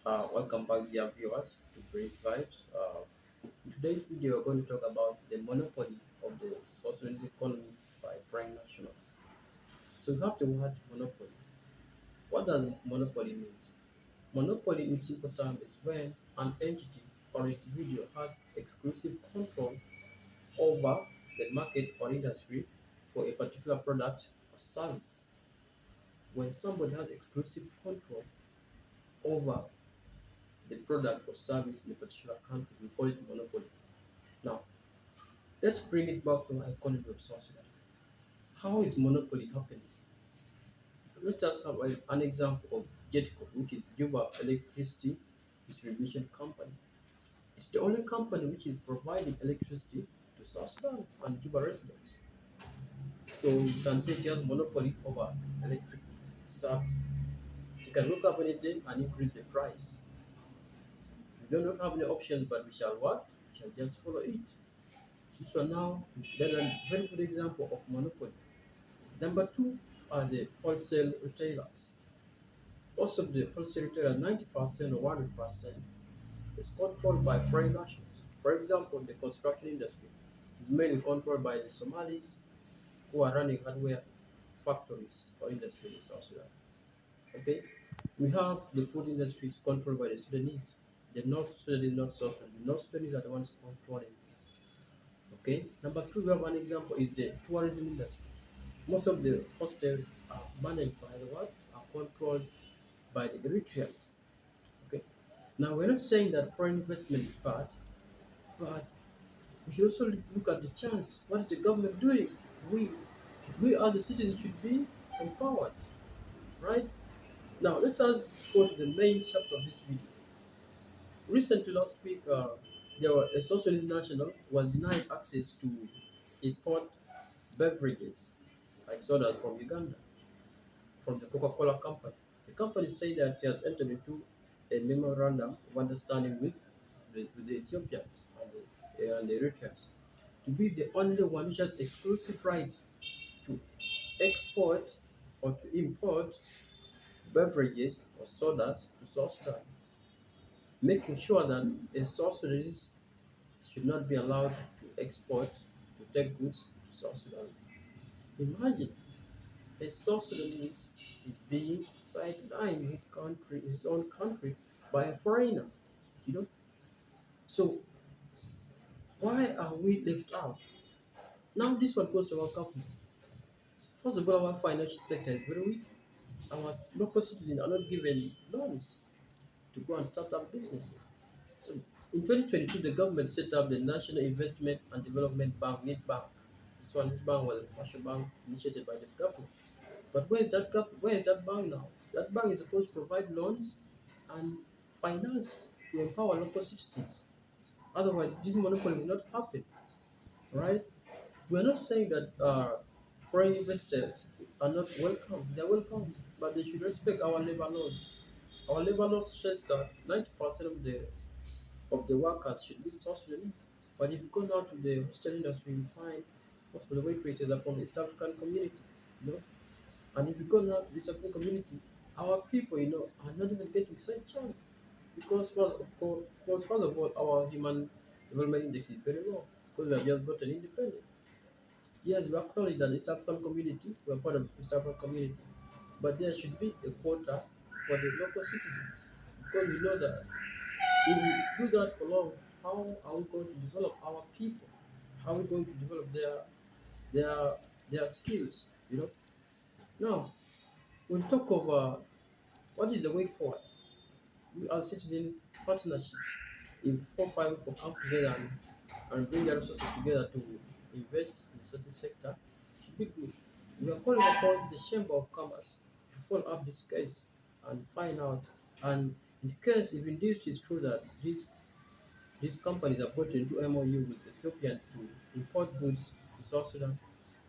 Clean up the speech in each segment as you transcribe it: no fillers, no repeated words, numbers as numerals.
Welcome back, dear viewers, to Breeze Vibes. In today's video, we're going to talk about the monopoly of the socialist economy by foreign nationals. So, we have the word monopoly. What does monopoly mean? Monopoly, in simple terms, is when an entity or individual has exclusive control over the market or industry for a particular product or service. When somebody has exclusive control over the product or service in a particular country, we call it monopoly. Now, let's bring it back to our economy of South Sudan. How is monopoly happening? Let us have an example of Jetco, which is Juba Electricity Distribution Company. It's the only company which is providing electricity to South Sudan and Juba residents. So you can say just monopoly over electric service. You can look up anything and increase the price. We don't have any options, but we shall what? We shall just follow it. So now, there's a very good example of monopoly. Number two are the wholesale retailers. Most of the wholesale retailers, 90% or 100%, is controlled by foreign nationals. For example, the construction industry is mainly controlled by the Somalis who are running hardware factories or industry in South Sudan. Okay, we have the food industry is controlled by the Sudanese. The North Sudanese, not South Sudan. The North Sudanese are the ones controlling this. Okay, number three, we have an example is the tourism industry. Most of the hostels are managed by the what? Are controlled by the Eritreans. Okay. Now we're not saying that foreign investment is bad, but we should also look at the chance. What is the government doing? We we are the citizens should be empowered, right? Now let us go to the main chapter of this video. Recently, last week, there was a socialist national was denied access to import beverages like soda from Uganda, from the Coca-Cola company. The company said that it has entered into a memorandum of understanding with the Ethiopians and the Eritreans to be the only one which has exclusive right to export or to import beverages or sodas to South Sudan, making sure that a South Sudanese should not be allowed to export to take goods to South Sudan. Imagine a South Sudanese is being sidelined in his country, his own country, by a foreigner. You know. So why are we left out? Now this one goes to our government. First of all, our financial sector is very weak. Our local citizens are not given loans to go and start up businesses. So in 2022, the government set up the National Investment and Development Bank, (NIT Bank). This bank was a commercial bank initiated by the government. But where is that bank now? That bank is supposed to provide loans and finance to empower local citizens. Otherwise, this monopoly will not happen, right? We're not saying that foreign investors are not welcome. They're welcome, but they should respect our labor laws. Our labor laws says that 90% of the workers should be South Sudanese. But if you go now to the hostel industry, you find most of the waitresses are from the East African community. You know, and if you go now to this African community, our people, are not even getting such chance. Because first of all, our human development index is very low because we have just gotten independence. Yes, we acknowledge that East African community, we are part of East African community, but there should be a quota for the local citizens because we know that if we do that for long, how are we going to develop our people? How are we going to develop their their skills? Now, when we talk of what is the way forward, we are citizen partnerships. If 4 5 people come together and bring their resources together to invest in a certain sector, it should be good. We are calling upon the Chamber of Commerce to follow up this case and find out. And in case if indeed it is true that these companies are going to do MOU with Ethiopians to import goods to South Sudan,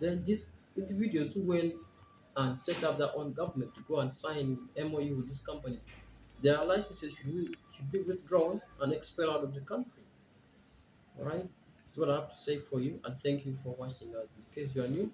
then these individuals who went and set up their own government to go and sign MOU with these companies, their licenses should be withdrawn and expelled out of the country. All right, that's what I have to say for you, and thank you for watching us. In case you are new,